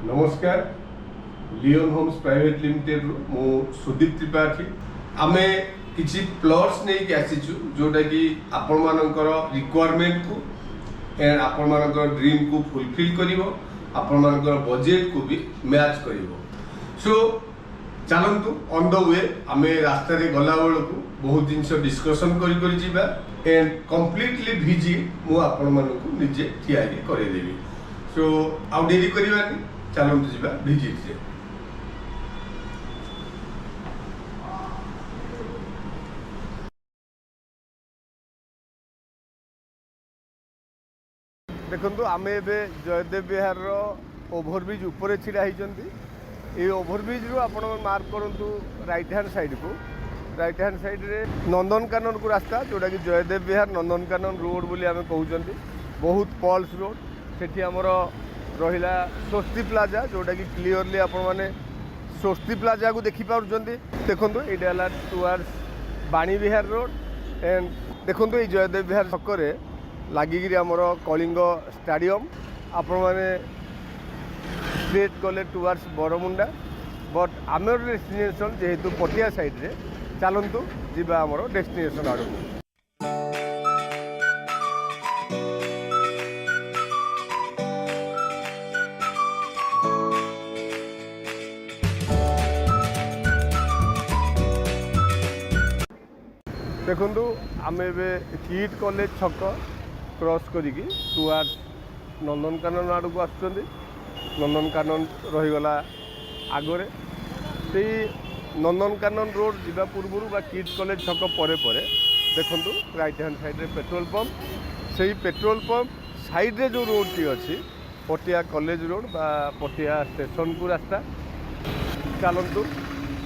नमस्कार Leone Holmes private limited मु सुदीप त्रिपाठी आमे किछि प्लॉट्स नै कि आसीछु जोटा कि आपण मानकर रिक्वायरमेंट को एंड आपण मानकर ड्रीम को फुलफिल करिवो आपण मानकर बजेट को भी मैच करिवो सो चलतु ऑन द वे आमे रास्ता रे गला बेल को बहुत जिनस डिस्कशन करी जीवा एंड कंप्लीटली विजिट मु आपण मानक निजे ठिया करे देबी सो आउ डेरी करिवानी चलतु जीवा विजिट से देखो आम ए जयदेव विहार ओभरब्रिज उपरे छिड़ा होती ये ओभरब्रिज रू आप मार्क करूँ राइट हैंड साइड को राइट हैंड साइड रे नंदनकानन को रास्ता जोटा कि जयदेव विहार नंदनकानन रोड बोली आम कहते बहुत पल्स रोड सेठी आमर रहिला स्वस्ति प्लाजा जोटा कि क्लीयरली आपण माने स्वस्ति प्लाजा को देखि पारुचंती देखो ये टुवर्ड्स बाणी विहार रोड एंड देखो ये जयदेव विहार छकरे लगिकी आमर कलिंग स्टाडियम आपण माने स्ट्रेट गले टुवर्ड्स बरमुंडा बट आमर डेस्टिनेशन जेहेतु पटिया साइड रे चलतु जीवा आमर डेस्टिनेशन आड़ देखु आम ए किट कॉलेज छक क्रॉस करी टुवर्ड्स नंदनकानन आड़ को आसुँच नंदनकानन रहीगला आगरे से नंदनकानन रोड जीवा पूर्व बा किट कॉलेज छक परे परे देखु राइट हैंड साइड रे पेट्रोल पंप से पेट्रोल पंप साइड रे जो रोड टी अच्छी पटिया कॉलेज रोड बा पटिया स्टेशन को रास्ता चलतु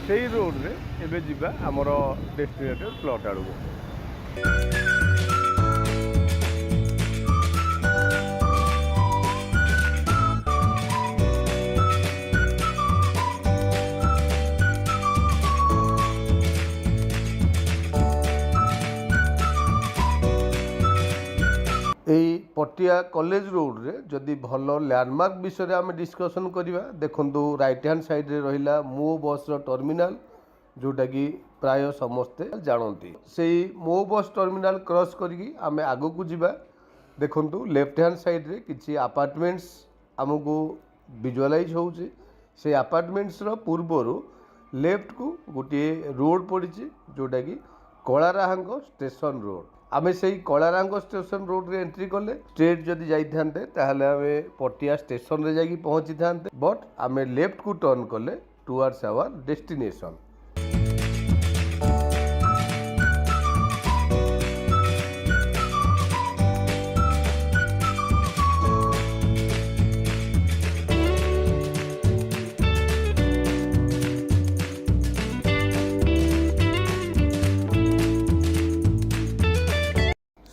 से रोड रे एबे जीवा आमर डेस्टिनेटेड प्लॉट आड़ को पटिया कॉलेज रोड रे जदि भल लैंडमार्क विषय आम डिस्कसन करवा देखु राइट हैंड साइड रे रहिला मो बस टर्मिनाल जोटा कि प्राय समस्ते जानती से मो बस टर्मिनाल क्रॉस करी आम आग को जीवा देखु लेफ्ट हैंड साइड रे किछि अपार्टमेंट्स आमको विजुअलाइज होउछि से अपार्टमेंट्स रो पूर्वर लेफ्ट को गोटे रोड पड़ी जोटा कि कलाराहांग स्टेशन रोड आमे से कलारांग स्टेशन रोड रे एंट्री कले स्ट्रेट जदि जाइथांते ताहले आमे पटिया स्टेशन रे जाकी पहुंची थांते बट आमे लेफ्ट को टर्न कले टुवर्ड्स आवर डेस्टिनेशन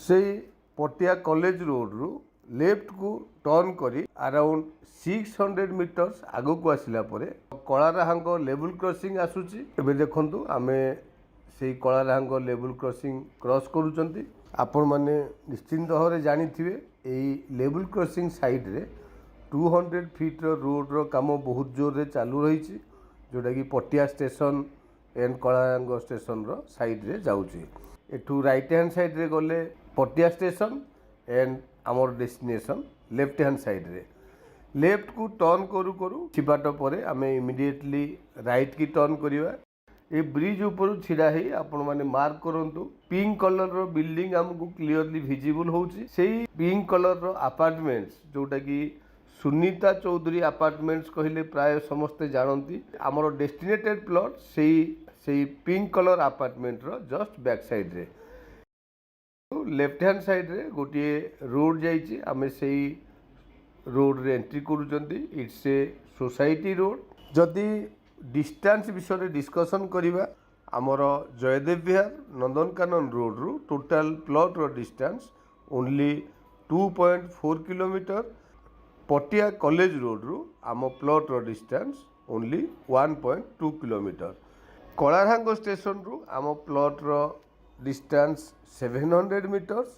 से पटिया कॉलेज रोड रू लेफ्ट को टर्न करी अराउंड 600 मीटर्स आग को आसला कलाराहांग लेवल क्रॉसिंग आसूची एबे देखंतु आमे से कलाराहांग लेवल क्रॉसिंग क्रॉस करूचंती आपण माने निश्चिंत भाव जानिथिबे एई लेवल क्रॉसिंग साइड रे 200 फीट रोड रो काम बहुत जोर रे चालू रही जोटा कि Patia station and Kalarahanga station रो साइड रे जाउची एठू राइट हैंड साइड रे गले पटिया स्टेशन एंड आमर डेस्टिनेशन लेफ्ट हैंड साइड रे लेफ्ट को टर्न करू करू छिबाट परे आमे इमिडिएटली राइट की टर्न करिवा ए ब्रिज ऊपर छिड़ा ही आपण माने मार्क करंतु पिंक कलर रो बिल्डिंग हमकु क्लियरली विजिबल होउची सेही पिंक कलर रो अपार्टमेंट्स जोटा कि सुनीता चौधरी अपार्टमेंट्स कहले प्राय समस्ते जानती आमर डेस्टिनेटेड प्लॉट सेही पिंक कलर अपार्टमेंट रो जस्ट बैक साइड रे लेफ्ट हैंड साइड रे गोटे रोड जाइए आम से रोड रे एंट्री करुँच इट्स ए सोसाइटी रोड जदि डिस्टेंस विषय डिस्कसन करवा आमर जयदेव विहार नंदनकानन रोड रू टोटाल प्लॉट रो distance only 2.4 kilometre Patia college road रू आम प्लॉट रो distance only 1.2 kilometre Kalarahanga station रू आम प्लॉट रो डिस्टेंस 700 मीटर्स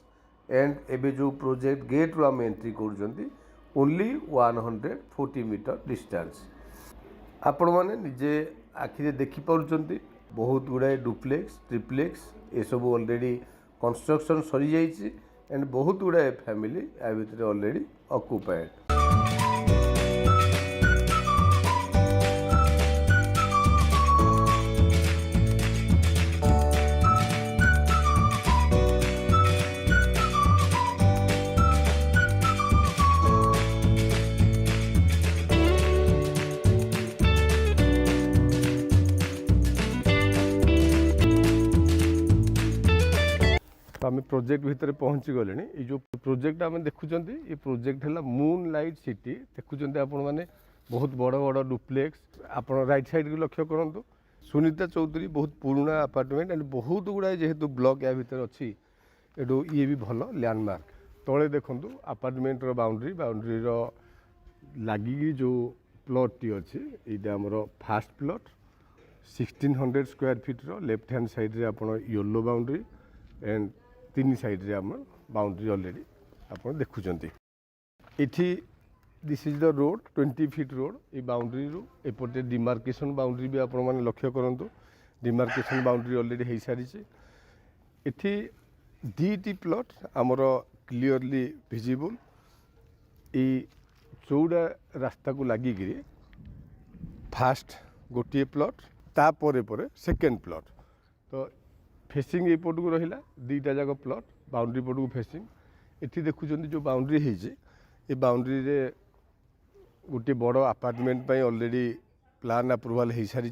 एंड एबे जो प्रोजेक्ट गेट रू आम एंट्री कर ओनली 140 मीटर डिस्टेंस। आपण मैंने निजे आखिरे देखिपुंट बहुत गुड़ाए डुप्लेक्स ट्रिप्लेक्स ये सब ऑलरेडी कंस्ट्रक्शन सरी जाइए एंड बहुत गुड़ाए फैमिली या भितर ऑलरेडी ऑक्युपाइड। तो आम प्रोजेक्ट भितर पहुँची गले। ये जो प्रोजेक्ट आम देखुं ये प्रोजेक्ट है मून लाइट सिटी। देखुं आपण मैंने बहुत बड़ बड़ डुप्लेक्स। आप राइट साइड को लक्ष्य करूँ सुनीता चौधरी बहुत पुराना अपार्टमेंट एंड बहुत गुड़ाए जेहेतु ब्लॉक या भितर अच्छी एडो ये भी भल लैंडमार्क। तले देखूँ अपार्टमेंट बाउंड्री बाउंड्री लगिकी जो प्लॉट टी अच्छी ये आमर फास्ट प्लॉट 1600 स्क्वायर फीट्र लेफ्ट हैंड साइड्रे आप येलो बाउंड्री एंड 3 साइड्रे आम बाउंड्री ऑलरेडी आप देखुं। इठी this is the road 20 feet road. ये बाउंड्री रू एपटे डिमार्केशन बाउंड्री भी आप लक्ष्य करूँ। डिमार्केशन बाउंड्री ऑलरेडी हो सारी। इठी दीटी प्लॉट आमर क्लीयरली विजिबल। ये चौड़ा रास्ता को लगिकी फास्ट गोटे प्लॉट तापर सेकेंड प्लॉट तो फेसिंग ये पट को रहा दीटा जाक प्लॉट बाउंड्री पट को फेसिंग। इठी देखुं जो बाउंड्री है बाउंड्री रे गोटे बड़ अपार्टमेंट पे ऑलरेडी प्लान अप्रूवाल हो सारी।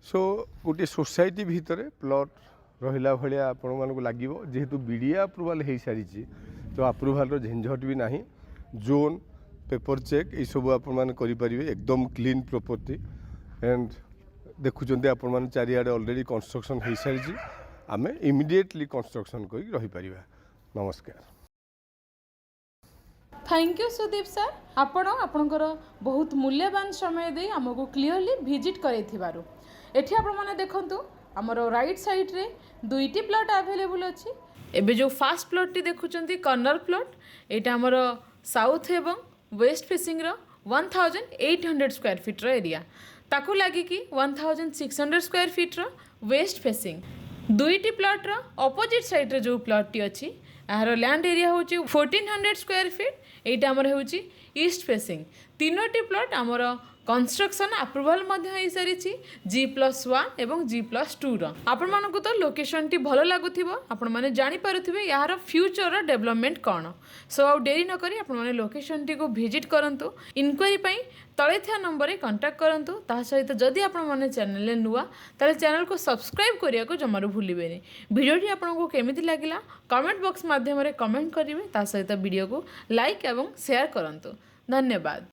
सो गोटे सोसाइटी भितर प्लॉट रहा भाया आपण मानक लगे जेहेतु बीडीए अप्रूवाल हो सारी। तो अप्रूवाल झंझट भी ना जोन पेपर चेक ये सब आपरे एकदम क्लीन प्रॉपर्टी एंड देखुं आपण मैंने चारिआडे ऑलरेडी कंस्ट्रक्शन हो सारी। आम इमिडिएटली कंस्ट्रक्शन कर रही पारिबा। नमस्कार। थैंक यू सुदीप सर आपणकर बहुत मूल्यवान समय दे आमको क्लीयरली विजिट करैथिबारु। एठी आपण माने देखंतु हमर राइट साइड रे दुईटी प्लॉट अवेलेबल अछि। एबे जो फास्ट प्लॉट टी देखुचंती कॉर्नर प्लॉट एटा हमर साउथ एवं वेस्ट फेसिंग रो 1800 स्क्वायर फीट रो एरिया ताकू लागी कि 1600 स्क्वायर फीट रो वेस्ट फेसिंग। दुईटी प्लॉट रो ऑपोजिट साइड रे जो प्लॉट टी अछि यार लैंड एरिया होची 1400 स्क्वायर फीट। एटा हमर होची ईस्ट फेसिंग। तीनोटी प्लॉट हमर कंस्ट्रक्शन अप्रूवाल हो सारी G+1 एवं G+2 रो। आपण मानको तो लोकेशन टी भलो लागुथिबो। आपण माने जानि पारुथिबे यार फ्यूचर डेवलपमेंट कोन। सो आउ डेरी न करी आपण माने लोकेशन टी को विजिट करंतु। इनक्वारी पई तळे थिया नंबर रे कांटेक्ट करंतु। ता सहित जदि आपण माने चैनल ले नुवा ताले चैनल को सब्सक्राइब करिया को जमारू भूलिबेनी। वीडियो टी आपण को केमिति लागिला कमेंट बॉक्स माध्यम रे कमेंट करिवे। ता सहित वीडियो को लाइक एवं शेयर करंतु। धन्यवाद।